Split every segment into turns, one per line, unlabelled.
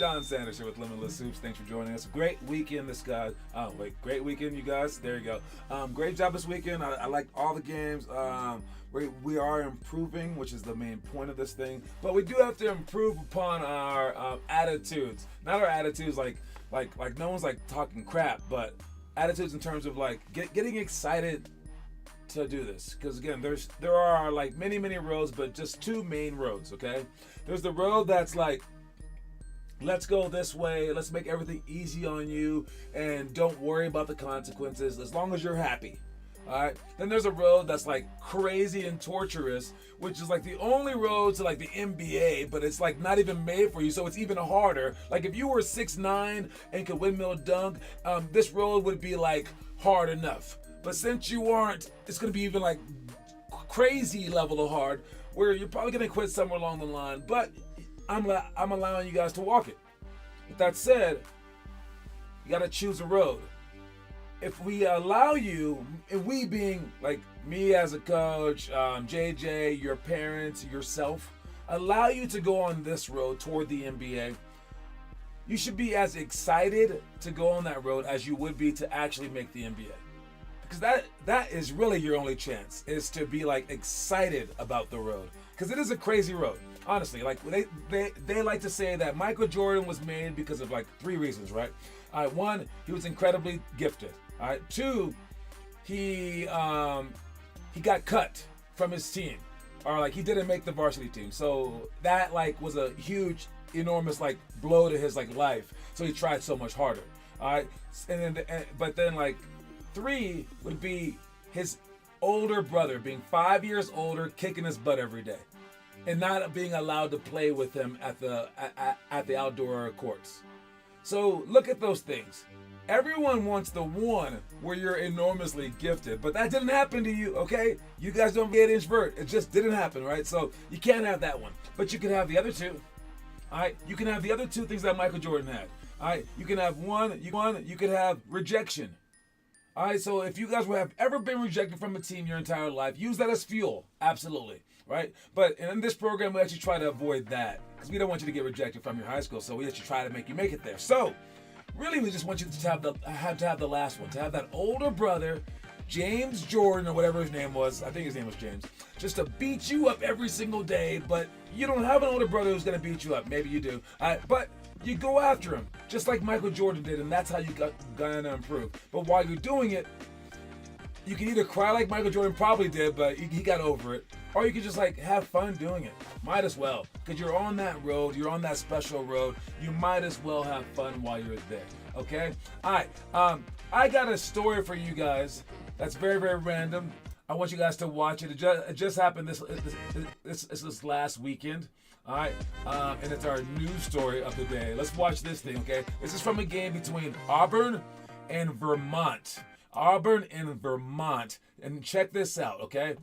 John Sanders here with Limitless Hoops. Thanks for joining us. Great weekend great weekend, you guys. There you go. Great job this weekend. I like all the games. We are improving, which is the main point of this thing. But we do have to improve upon our attitudes. Not our attitudes like no one's like talking crap, but attitudes in terms of like getting excited to do this. Because again, there are like many roads, but just two main roads. Okay, there's the road that's like, let's go this way, let's make everything easy on you, and don't worry about the consequences as long as you're happy. Alright? Then there's a road that's like crazy and torturous, which is like the only road to like the NBA, but it's like not even made for you, so it's even harder. Like if you were 6'9" and could windmill dunk, this road would be like hard enough. But since you aren't, it's gonna be even like crazy level of hard, where you're probably gonna quit somewhere along the line. But I'm allowing you guys to walk it. With that said, you got to choose a road. If we allow you, and we being like me as a coach, JJ, your parents, yourself, allow you to go on this road toward the NBA, you should be as excited to go on that road as you would be to actually make the NBA. Because that is really your only chance, is to be like excited about the road. Because it is a crazy road. Honestly, like they like to say that Michael Jordan was made because of like three reasons, right? All right, one, he was incredibly gifted. All right, two, he got cut from his team, or like he didn't make the varsity team, so that like was a huge, enormous like blow to his like life. So he tried so much harder. All right, but then like three would be his older brother being 5 years older, kicking his butt every day, and not being allowed to play with him at the outdoor courts. So look at those things. Everyone wants the one where you're enormously gifted, but that didn't happen to you, okay? You guys don't get introvert. It just didn't happen, right? So you can't have that one, but you can have the other two. All right, you can have the other two things that Michael Jordan had. All right, you can have one. You can have rejection. All right, so if you guys have ever been rejected from a team your entire life, use that as fuel. Absolutely. Right? But in this program, we actually try to avoid that, because we don't want you to get rejected from your high school, so we actually try to make you make it there. So really, we just want you to have the last one, to have that older brother, James Jordan, or whatever his name was. I think his name was James. Just to beat you up every single day, but you don't have an older brother who's going to beat you up. Maybe you do. But you go after him, just like Michael Jordan did, and that's how you going to improve. But while you're doing it, you can either cry like Michael Jordan probably did, but he got over it, or you can just like have fun doing it. Might as well, because you're on that road, you're on that special road. You might as well have fun while you're there. Okay? All right. I got a story for you guys that's very random. I want you guys to watch it. It just happened this last weekend. All right, and it's our news story of the day. Let's watch this thing, okay? This is from a game between Auburn and Vermont. Auburn and Vermont. And check this out, okay?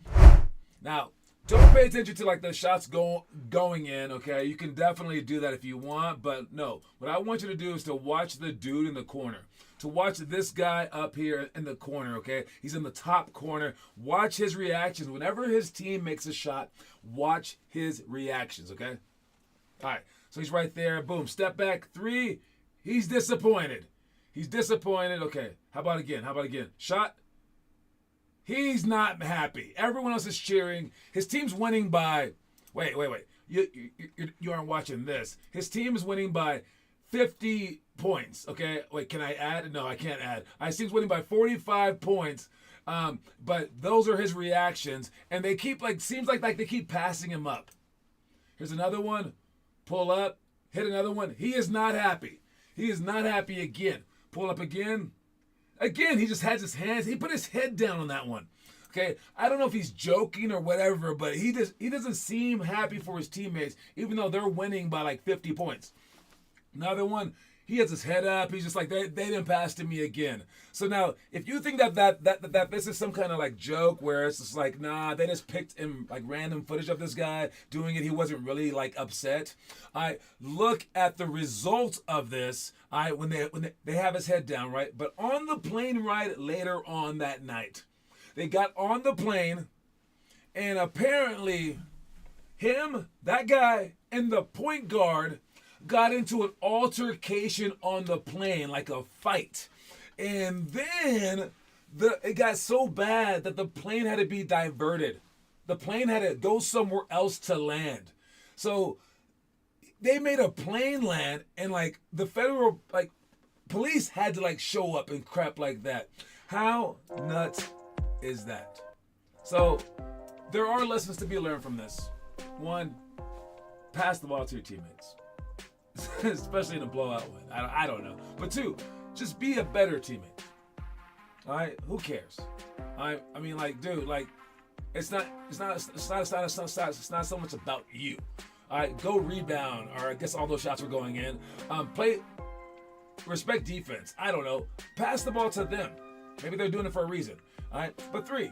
Now, don't pay attention to like the shots going in, okay? You can definitely do that if you want, but no. What I want you to do is to watch the dude in the corner. To watch this guy up here in the corner, okay? He's in the top corner. Watch his reactions. Whenever his team makes a shot, watch his reactions, okay? All right, so he's right there. Boom, step back, three. He's disappointed. He's disappointed. Okay, how about again? Shot. He's not happy. Everyone else is cheering. His team's winning by, wait. You aren't watching this. His team is winning by 50 points, okay? Wait, can I add? No, I can't add. His team's winning by 45 points, but those are his reactions, and they keep, like, seems like they keep passing him up. Here's another one. Pull up. Hit another one. He is not happy. He is not happy again. Pull up again. Again, he just has his hands. He put his head down on that one. Okay, I don't know if he's joking or whatever, but he doesn't seem happy for his teammates, even though they're winning by like 50 points. Another one, he has his head up. He's just like, they didn't pass to me again. So now, if you think that this is some kind of like joke where it's just like, nah, they just picked him like random footage of this guy doing it, he wasn't really like upset. Look at the results of this. When they have his head down, right? But on the plane ride later on that night, they got on the plane, and apparently him, that guy, and the point guard got into an altercation on the plane, like a fight. And then it got so bad that the plane had to be diverted. The plane had to go somewhere else to land. So they made a plane land, and like the federal police had to like show up and crap like that. How nuts is that? So there are lessons to be learned from this. One, pass the ball to your teammates, especially in a blowout win. I don't know. But two, just be a better teammate. All right, who cares? I mean, like, dude, like, it's not so much about you. All right, go rebound, or I guess all those shots were going in. Respect defense. I don't know. Pass the ball to them. Maybe they're doing it for a reason. All right. But three,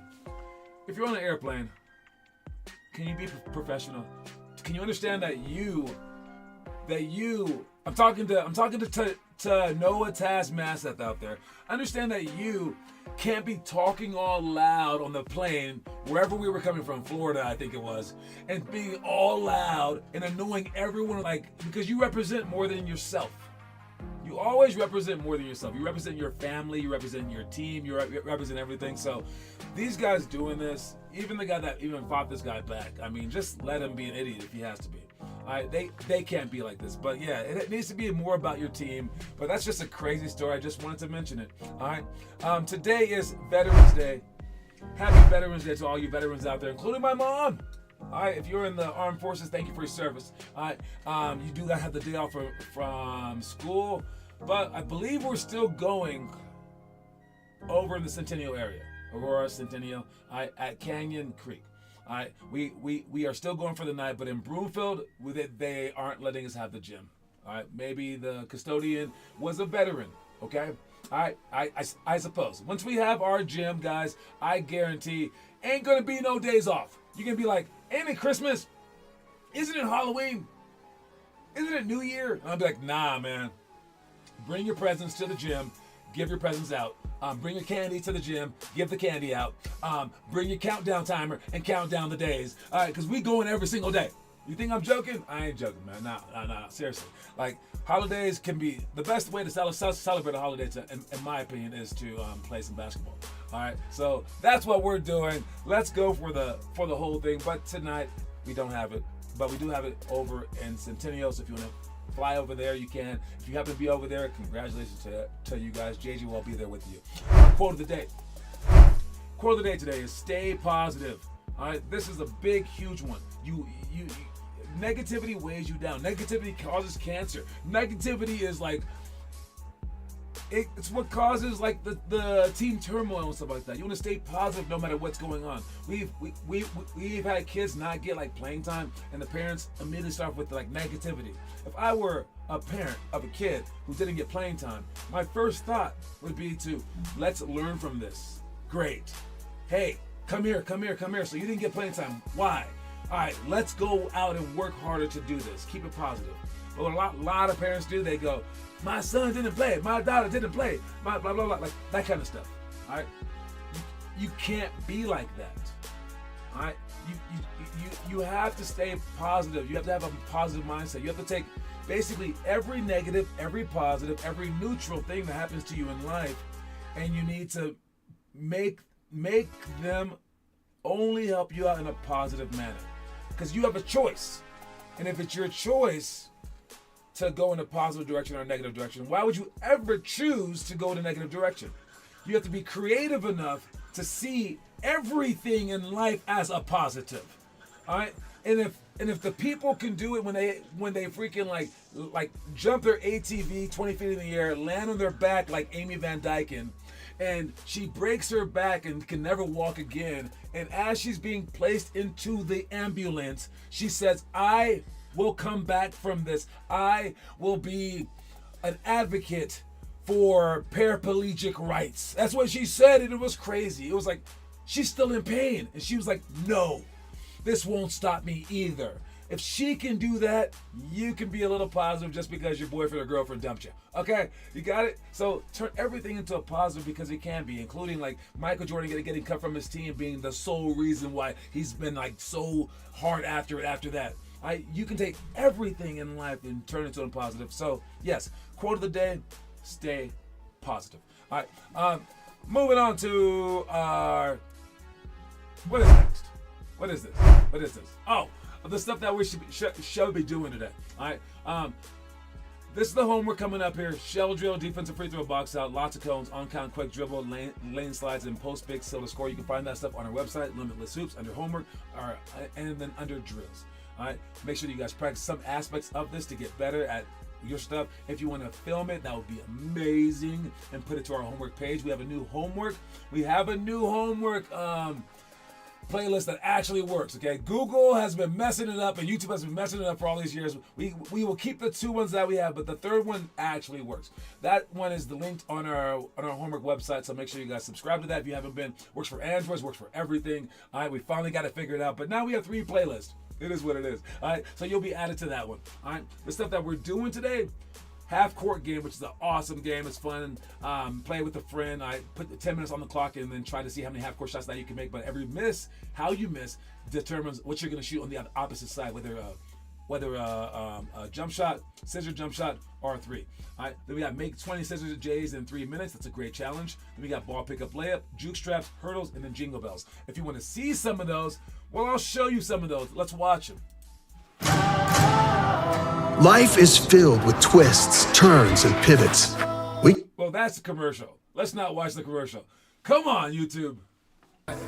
if you're on an airplane, can you be professional? Can you understand that I'm talking to Noah Taskmaster out there. Understand that you can't be talking all loud on the plane, wherever we were coming from, Florida, I think it was, and being all loud and annoying everyone, because you represent more than yourself. You always represent more than yourself. You represent your family, you represent your team, you represent everything. So these guys doing this, even the guy that even fought this guy back, I mean, just let him be an idiot if he has to be. All right, they can't be like this. But yeah, it needs to be more about your team. But that's just a crazy story. I just wanted to mention it. All right, today is Veterans Day. Happy Veterans Day to all you veterans out there, including my mom. All right, if you're in the armed forces, thank you for your service. All right, you do have the day off from school, but I believe we're still going over in the Centennial area, Aurora Centennial, at Canyon Creek. All right, we are still going for the night, but in Broomfield, they aren't letting us have the gym. All right, maybe the custodian was a veteran. Okay, all right, I suppose once we have our gym, guys, I guarantee ain't gonna be no days off. You're gonna be like, ain't it Christmas? Isn't it Halloween? Isn't it New Year? And I'll be like, nah, man. Bring your presents to the gym. Give your presents out. Bring your candy to the gym. Give the candy out. Bring your countdown timer and count down the days. All right, because we going every single day. You think I'm joking? I ain't joking, man. Nah. Seriously. Like, holidays can be the best way to celebrate a holiday, in my opinion, is to play some basketball. All right, so that's what we're doing. Let's go for the whole thing. But tonight we don't have it, but we do have it over in Centennial. So if you want to fly over there, you can. If you happen to be over there, congratulations to you guys. JG will be there with you. Quote of the day. Quote of the day today is stay positive. All right, this is a big, huge one. Negativity weighs you down. Negativity causes cancer. Negativity is like, it's what causes like the team turmoil and stuff like that. You want to stay positive no matter what's going on. We've had kids not get like playing time, and the parents immediately start with like negativity. If I were a parent of a kid who didn't get playing time, my first thought would be to let's learn from this. Great. Hey, come here. So you didn't get playing time. Why? All right, let's go out and work harder to do this. Keep it positive. But what a lot of parents do, they go, my son didn't play, my daughter didn't play, my blah, blah, blah, like that kind of stuff. All right? You can't be like that. All right? You have to stay positive. You have to have a positive mindset. You have to take basically every negative, every positive, every neutral thing that happens to you in life, and you need to make them only help you out in a positive manner. Because you have a choice. And if it's your choice to go in a positive direction or a negative direction, why would you ever choose to go in a negative direction? You have to be creative enough to see everything in life as a positive. All right? And if the people can do it when they freaking like jump their ATV 20 feet in the air, land on their back like Amy Van Dyken, and she breaks her back and can never walk again. And as she's being placed into the ambulance, she says, I will come back from this. I will be an advocate for paraplegic rights. That's what she said, and it was crazy. It was like, she's still in pain. And she was like, no, this won't stop me either. If she can do that, you can be a little positive just because your boyfriend or girlfriend dumped you. Okay, you got it? So turn everything into a positive because it can be, including like Michael Jordan getting cut from his team being the sole reason why he's been like so hard after that. You can take everything in life and turn it into a positive. So yes, quote of the day: stay positive. All right. Moving on to our. What is next? What is this? What is this? Oh, the stuff that we should be doing today. All right. This is the homework coming up here. Shell drill, defensive free throw, box out, lots of cones, on count, quick dribble, lane slides, and post picks, so to score. You can find that stuff on our website, Limitless Hoops, under homework, and then under drills. All right. Make sure you guys practice some aspects of this to get better at your stuff. If you want to film it, that would be amazing, and put it to our homework page. We have a new homework. Playlist that actually works. Okay, Google has been messing it up and YouTube has been messing it up for all these years. We will keep the 2 ones that we have, but the 3rd one actually works. That one is linked on our homework website, so make sure you guys subscribe to that if you haven't been. Works for Androids, works for everything. All right, we finally got it figured out, but now we have 3 playlists. It is what it is. All right, so you'll be added to that one. All right, the stuff that we're doing today. Half court game, which is an awesome game. It's fun. Play with a friend. I put the 10 minutes on the clock and then try to see how many half court shots that you can make. But every miss, how you miss, determines what you're going to shoot on the opposite side, whether a jump shot, scissor jump shot, or a 3. All right. Then we got make 20 scissors J's in 3 minutes. That's a great challenge. Then we got ball pickup layup, juke straps, hurdles, and then jingle bells. If you want to see some of those, well, I'll show you some of those. Let's watch them.
Life is filled with twists, turns, and pivots.
Well, that's the commercial. Let's not watch the commercial. Come on, YouTube.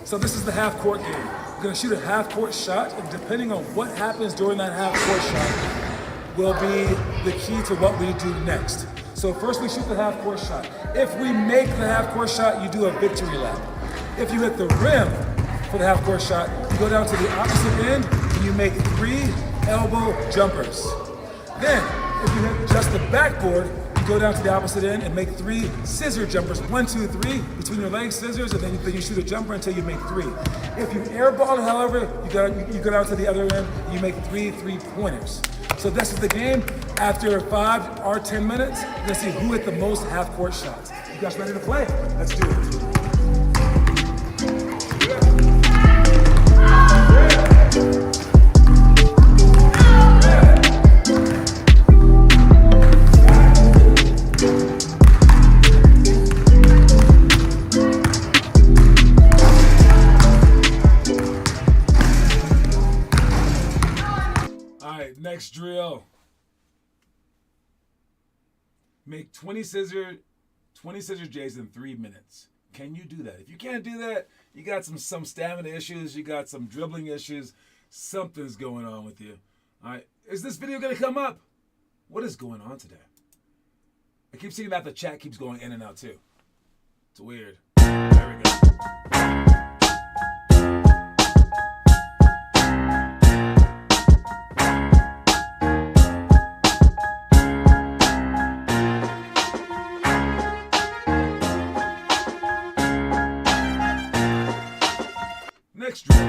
So this is the half-court game. We're going to shoot a half-court shot, and depending on what happens during that half-court shot will be the key to what we do next. So first we shoot the half-court shot. If we make the half-court shot, you do a victory lap. If you hit the rim for the half-court shot, you go down to the opposite end, and you make 3 elbow jumpers. Then, if you hit just the backboard, you go down to the opposite end and make 3 scissor jumpers. 1, 2, 3, between your legs, scissors, and then you shoot a jumper until you make 3. If you airball it, however, you go down to the other end and you make 3 3-pointers. So this is the game. After 5 or 10 minutes, you're gonna see who hit the most half-court shots. You guys ready to play? Let's do it. Next drill. Make 20 scissor J's in 3 minutes. Can you do that? If you can't do that, you got some stamina issues, you got some dribbling issues, something's going on with you. All right, is this video gonna come up? What is going on today? I keep seeing that the chat keeps going in and out too. It's weird. There we go. Next drill.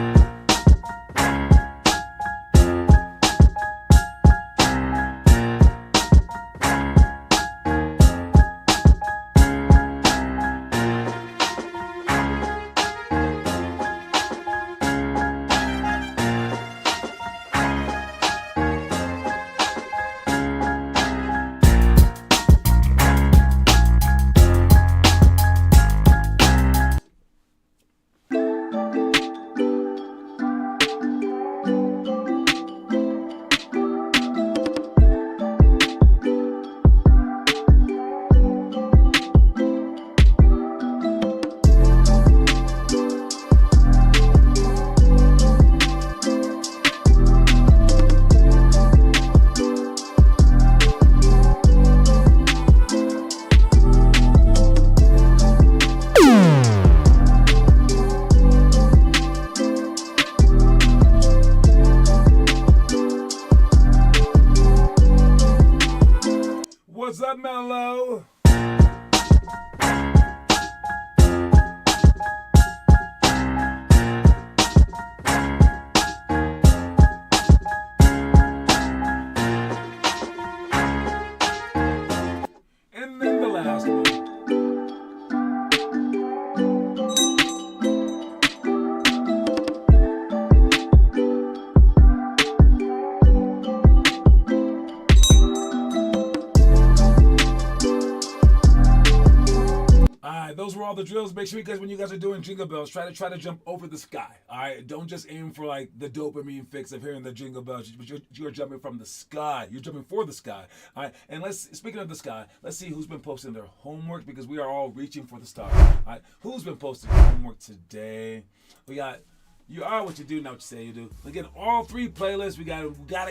the drills. Make sure you guys, when you guys are doing jingle bells, try to jump over the sky. All right, don't just aim for like the dopamine fix of hearing the jingle bells. You're jumping from the sky. You're jumping for the sky. All right, and speaking of the sky, let's see who's been posting their homework because we are all reaching for the stars. All right, who's been posting homework today? We got. You are what you do, not what you say you do. Again, all 3 playlists, we got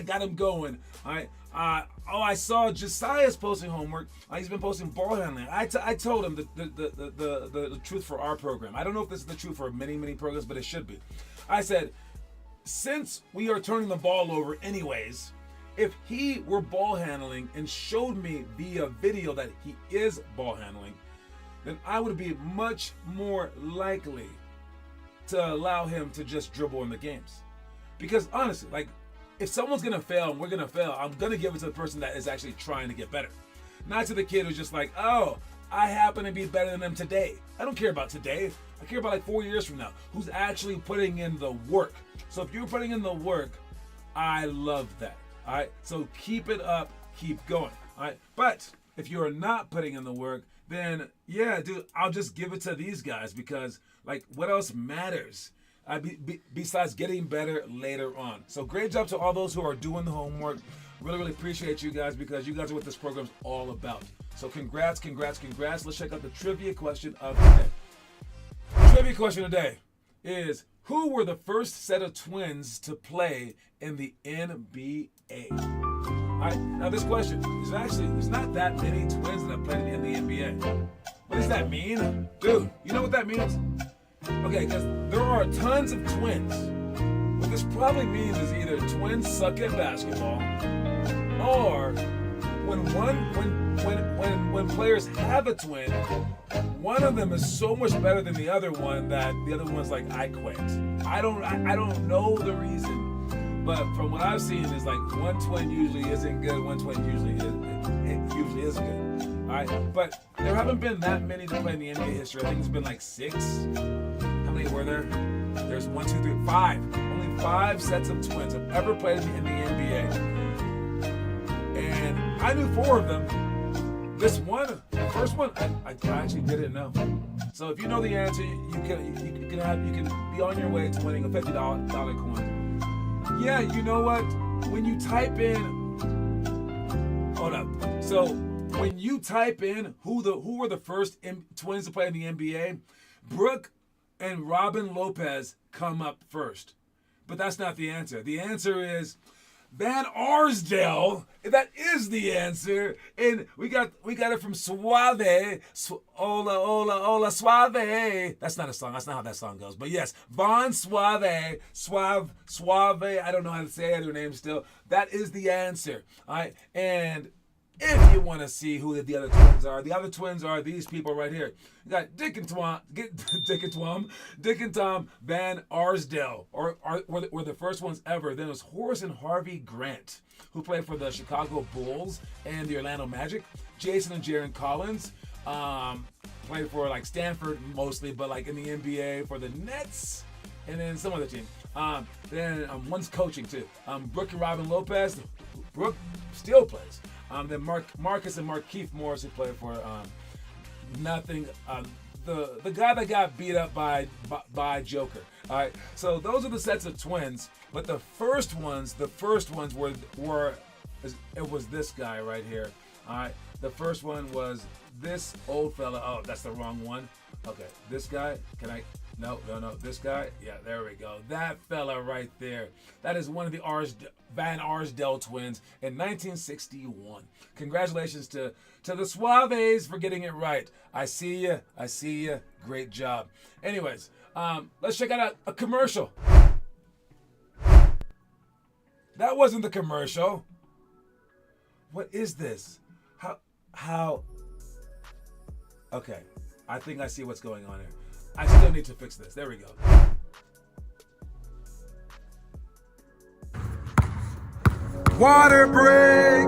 them going. All right. I saw Josiah's posting homework. He's been posting ball handling. I told him the truth for our program. I don't know if this is the truth for many programs, but it should be. I said, since we are turning the ball over anyways, if he were ball handling and showed me via video that he is ball handling, then I would be much more likely to allow him to just dribble in the games. Because honestly, like, if someone's gonna fail and we're gonna fail, I'm gonna give it to the person that is actually trying to get better. Not to the kid who's just like, oh, I happen to be better than them today. I don't care about today. I care about like 4 years from now. Who's actually putting in the work. So if you're putting in the work, I love that. All right, so keep it up, keep going. All right, but if you're not putting in the work, then yeah, dude, I'll just give it to these guys because like what else matters besides getting better later on? So great job to all those who are doing the homework. Really appreciate you guys because you guys are what this program's all about. So congrats. Let's check out the trivia question of today. Trivia question today is, who were the first set of twins to play in the NBA? All right, now this question is there's not that many twins that have played in the NBA. What does that mean? Dude, you know what that means? Okay, because there are tons of twins. What this probably means is either twins suck at basketball, or when players have a twin, one of them is so much better than the other one that the other one's like, I quit. I don't know the reason, but from what I've seen is like one twin usually isn't good, one twin usually is good. All right, but there haven't been that many to play in the NBA history. I think it's been like 6. How many were there? There's 1, 2, 3, 5. Only 5 sets of twins have ever played in the NBA. And I knew 4 of them. This one, the first one, I actually didn't know. So if you know the answer, you can be on your way to winning a $50 coin. Yeah, you know what? When you type in, hold up. So when you type in who were the first twins to play in the NBA, Brooke and Robin Lopez come up first. But that's not the answer. The answer is Van Arsdale. That is the answer. And we got it from Suave. Ola Suave. That's not a song. That's not how that song goes. But yes, Von Suave. Suave. I don't know how to say it. Her name still. That is the answer. all right? And if you want to see who the other twins are these people right here. You got Dick and Tom Van Arsdale, were the first ones ever. Then it was Horace and Harvey Grant, who played for the Chicago Bulls and the Orlando Magic. Jason and Jaron Collins played for like Stanford mostly, but like in the NBA for the Nets and then some other team. Then one's coaching too. Brooke and Robin Lopez. Brooke still plays. Then Marcus and Markieff Morris, who played for nothing. The guy that got beat up by Joker. All right. So those are the sets of twins. But the first ones were it was this guy right here. All right. The first one was this old fella. Oh, that's the wrong one. Okay. This guy. No. This guy. Yeah, there we go. That fella right there. That is one of the Van Arsdale twins in 1961. Congratulations to the Suaves for getting it right. I see you. Great job. Anyways, let's check out a commercial. That wasn't the commercial. What is this? How? Okay, I think I see what's going on here. I still need to fix this. There we go. Water break!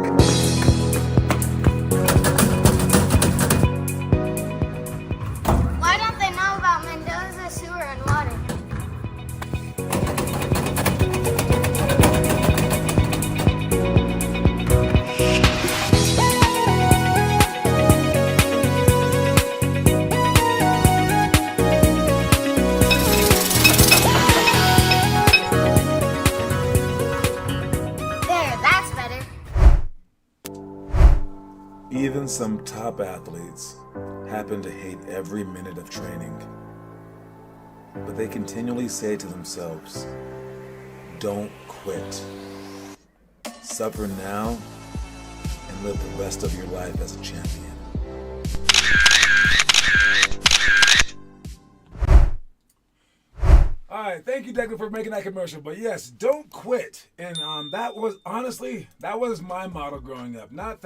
Why don't they know about Mendoza sewer and water?
some top athletes happen to hate every minute of training, but they continually say to themselves, don't quit. Suffer now and live the rest of your life as a champion. All right, thank you, Declan, for making that commercial. But yes, don't quit. And that was honestly my motto growing up. Not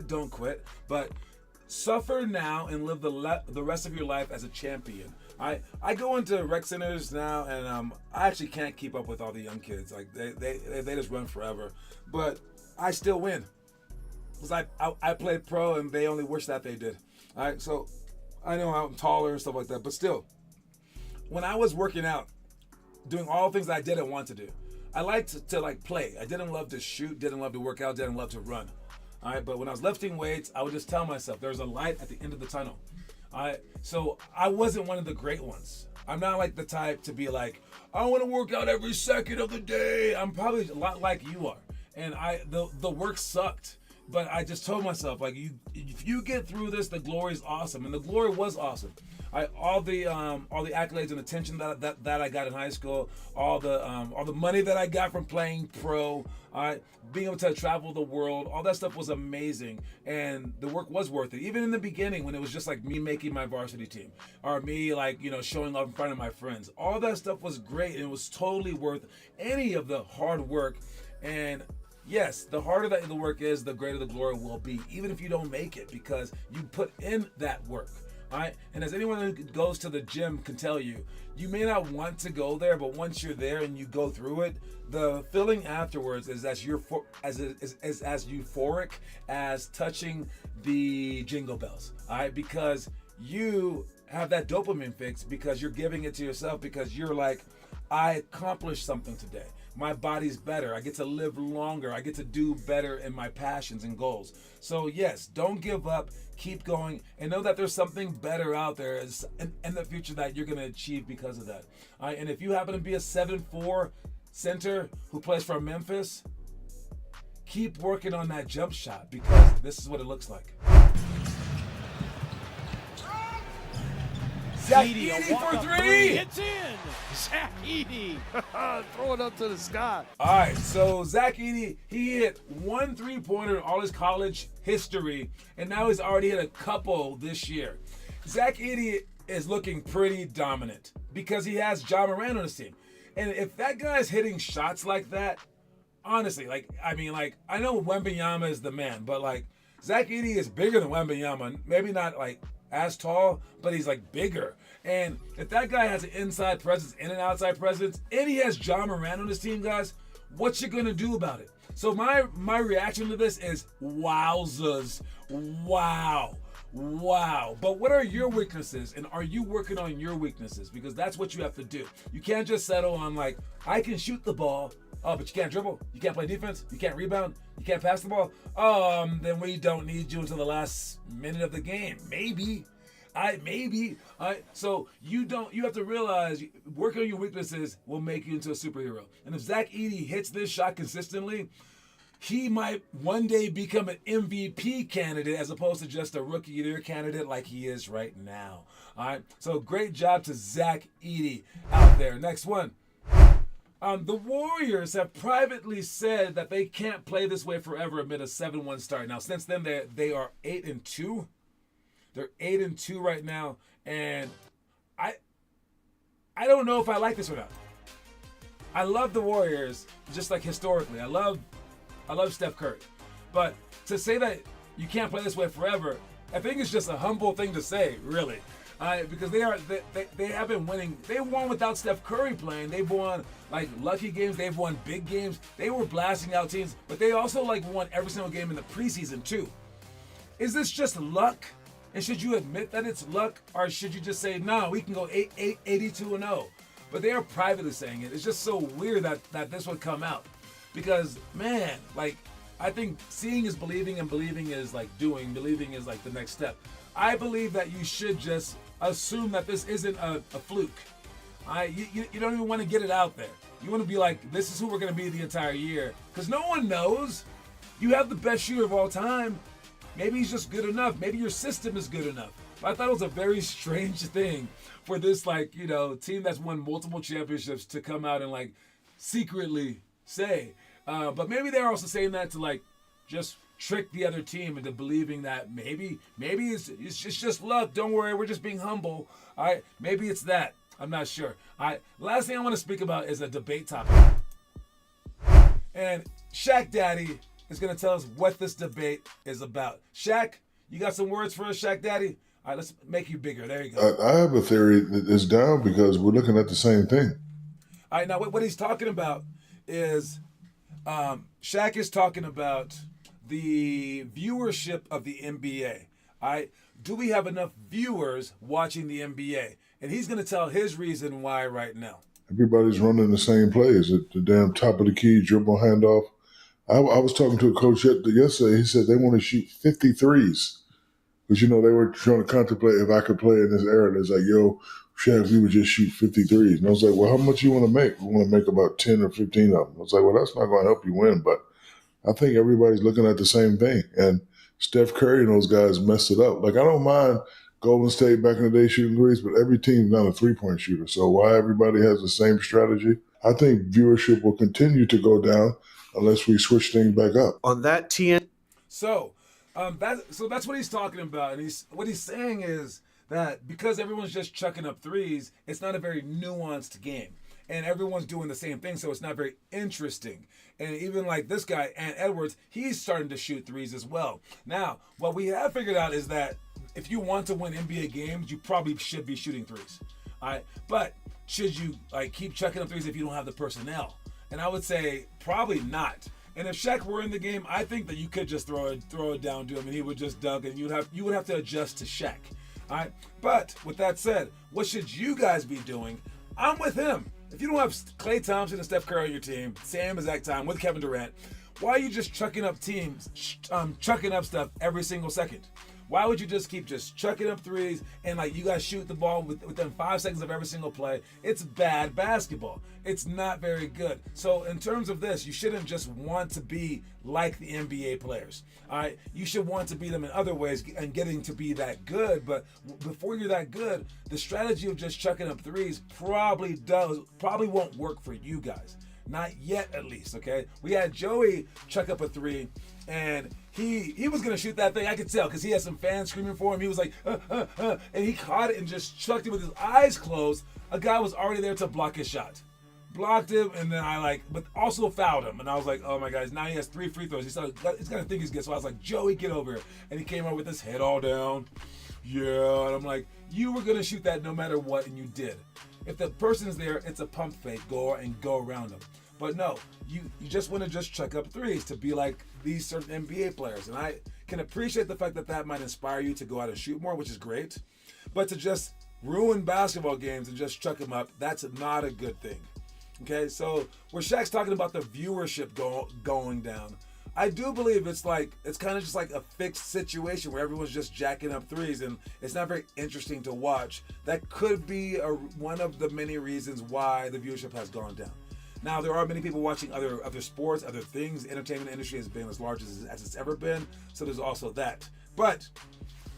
don't quit, but suffer now and live the rest of your life as a champion. I go into rec centers now, and I actually can't keep up with all the young kids. Like they just run forever, but I still win. Because I played pro, and they only wish that they did. All right, so I know I'm taller and stuff like that, but still, when I was working out, doing all the things I didn't want to do, I liked to like play. I didn't love to shoot, didn't love to work out, didn't love to run. All right, but when I was lifting weights, I would just tell myself there's a light at the end of the tunnel. All right, so I wasn't one of the great ones. I'm not like the type to be like, I want to work out every second of the day. I'm probably a lot like you are, and the work sucked. But I just told myself, like, if you get through this, the glory is awesome, and the glory was awesome. All the accolades and attention that I got in high school, all the money that I got from playing pro, being able to travel the world, all that stuff was amazing, and the work was worth it. Even in the beginning, when it was just like me making my varsity team, or me showing up in front of my friends, all that stuff was great, and it was totally worth any of the hard work. And yes, the harder that the work is, the greater the glory will be, even if you don't make it, because you put in that work. All right? And as anyone who goes to the gym can tell you, you may not want to go there, but once you're there and you go through it, the feeling afterwards is as euphoric as touching the jingle bells. All right? Because you have that dopamine fix, because you're giving it to yourself, because you're like, I accomplished something today. My body's better. I get to live longer. I get to do better in my passions and goals. So yes, don't give up. Keep going, and know that there's something better out there in the future that you're going to achieve because of that. All right, and if you happen to be a 7'4" center who plays for Memphis, keep working on that jump shot, because this is what it looks like. Zach Edey for three.
It's in. Zach Edey. Throw it up to the sky.
All right, so Zach Edey, he hit 1 3-pointer in all his college history, and now he's already hit a couple this year. Zach Edey is looking pretty dominant because he has Ja Morant on his team. And if that guy's hitting shots like that, honestly, I know Wembanyama is the man, but Zach Edey is bigger than Wembanyama. Maybe not as tall, but he's bigger. And if that guy has an inside presence and an outside presence, and he has Ja Morant on his team, guys, what you gonna do about it? So my reaction to this is wowzers. Wow. But what are your weaknesses, and are you working on your weaknesses? Because that's what you have to do. You can't just settle on I can shoot the ball, but you can't dribble, you can't play defense, you can't rebound, you can't pass the ball. Then we don't need you until the last minute of the game. Maybe. So you have to realize working on your weaknesses will make you into a superhero. And if Zach Edey hits this shot consistently, he might one day become an MVP candidate as opposed to just a rookie of the year candidate like he is right now. All right. So great job to Zach Edey out there. Next one. The Warriors have privately said that they can't play this way forever amid a 7-1 start. Now, since then, they are 8-2. They're 8-2 right now, and I don't know if I like this or not. I love the Warriors, just historically. I love Steph Curry, but to say that you can't play this way forever, I think it's just a humble thing to say, really. Because they have been winning. They won without Steph Curry playing. They've won lucky games. They've won big games. They were blasting out teams, but they also won every single game in the preseason too. Is this just luck? And should you admit that it's luck, or should you just say, no, we can go 82-0? But they are privately saying it. It's just so weird that this would come out, because man, I think seeing is believing, and believing is doing. Believing is the next step. I believe that you should just assume that this isn't a fluke. You don't even want to get it out there. You want to be this is who we're going to be the entire year, because no one knows. You have the best shooter of all time. maybe he's just good enough. Maybe your system is good enough. But I thought it was a very strange thing for this, team that's won multiple championships to come out and, secretly say. But maybe they're also saying that to, just trick the other team into believing that maybe it's just luck. Don't worry, we're just being humble. All right, maybe it's that. I'm not sure. All right, last thing I want to speak about is a debate topic. And Shaq Daddy is going to tell us what this debate is about. Shaq, you got some words for us, Shaq Daddy? All right, let's make you bigger. There you go.
I have a theory that is down because we're looking at the same thing.
All right, now what he's talking about is Shaq is talking about the viewership of the NBA. All right, do we have enough viewers watching the NBA? And he's going to tell his reason why right now.
Everybody's running the same plays at the damn top of the key, dribble handoff. I was talking to a coach yesterday. He said they want to shoot 53s. Because, they were trying to contemplate if I could play in this era. And it's like, yo, Shaq, we would just shoot 53s. And I was like, well, how much you want to make? We want to make about 10 or 15 of them. I was like, well, that's not going to help you win. But I think everybody's looking at the same thing. And Steph Curry and those guys messed it up. I don't mind Golden State back in the day shooting threes, but every team's not a three-point shooter. So why everybody has the same strategy? I think viewership will continue to go down unless we switch things back up.
On that TN.
So that's what he's talking about. And what he's saying is that because everyone's just chucking up threes, it's not a very nuanced game. And everyone's doing the same thing, so it's not very interesting. And even like this guy, Ant Edwards, he's starting to shoot threes as well. Now, what we have figured out is that if you want to win NBA games, you probably should be shooting threes. All right? But should you keep chucking up threes if you don't have the personnel? And I would say probably not. And if Shaq were in the game, I think that you could just throw it down to him and he would just dunk, and you would have to adjust to Shaq. All right? But with that said, what should you guys be doing? I'm with him. If you don't have Klay Thompson and Steph Curry on your team, same exact time with Kevin Durant, why are you just chucking up stuff every single second? Why would you just keep chucking up threes and you guys shoot the ball within 5 seconds of every single play? It's bad basketball. It's not very good. So in terms of this, you shouldn't just want to be like the NBA players. All right, you should want to be them in other ways and getting to be that good. But before you're that good, the strategy of just chucking up threes probably won't work for you guys. Not yet, at least. Okay, we had Joey chuck up a three, and he was gonna shoot that thing. I could tell because he had some fans screaming for him. He was like, and he caught it and just chucked it with his eyes closed. A guy was already there to block his shot. Blocked him, and then but also fouled him. And I was like, oh my God, now he has 3 free throws. He's gonna think he's good. So I was like, Joey, get over here. And he came out with his head all down. Yeah, and I'm like, you were gonna shoot that no matter what, and you did. If the person's there, it's a pump fake. Go around them. But no, you just want to just chuck up threes to be like these certain NBA players. And I can appreciate the fact that might inspire you to go out and shoot more, which is great. But to just ruin basketball games and just chuck them up, that's not a good thing. Okay, so where Shaq's talking about the viewership going down, I do believe it's kind of just like a fixed situation where everyone's just jacking up threes and it's not very interesting to watch. That could be one of the many reasons why the viewership has gone down. Now, there are many people watching other sports, other things. The entertainment industry has been as large as it's ever been, so there's also that. But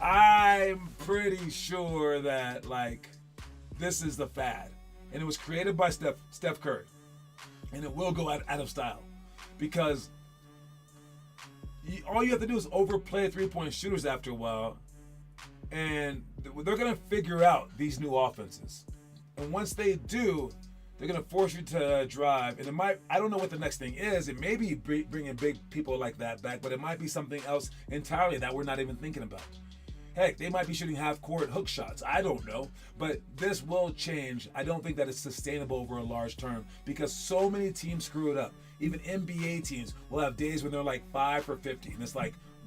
I'm pretty sure that this is the fad, and it was created by Steph Curry, and it will go out of style because all you have to do is overplay three-point shooters after a while, and they're gonna figure out these new offenses, and once they do, they're going to force you to drive. And I don't know what the next thing is. It may be bringing big people like that back, but it might be something else entirely that we're not even thinking about. Heck, they might be shooting half-court hook shots. I don't know. But this will change. I don't think that it's sustainable over a large term because so many teams screw it up. Even NBA teams will have days when they're 5 for 50. And it's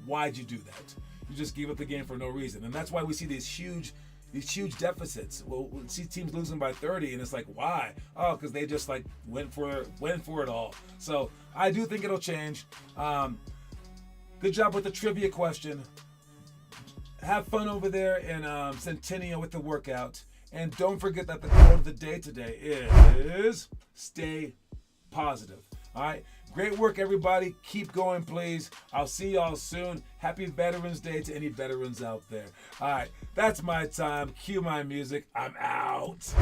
why'd you do that? You just gave up the game for no reason. And that's why we see these huge deficits. We'll see teams losing by 30, and it's why? Oh, because they just went for it all. So I do think it'll change. Good job with the trivia question. Have fun over there in Centennial with the workout, and don't forget that the quote of the day today is stay positive. All right. Great work, everybody. Keep going, please. I'll see y'all soon. Happy Veterans Day to any veterans out there. All right. That's my time. Cue my music. I'm out.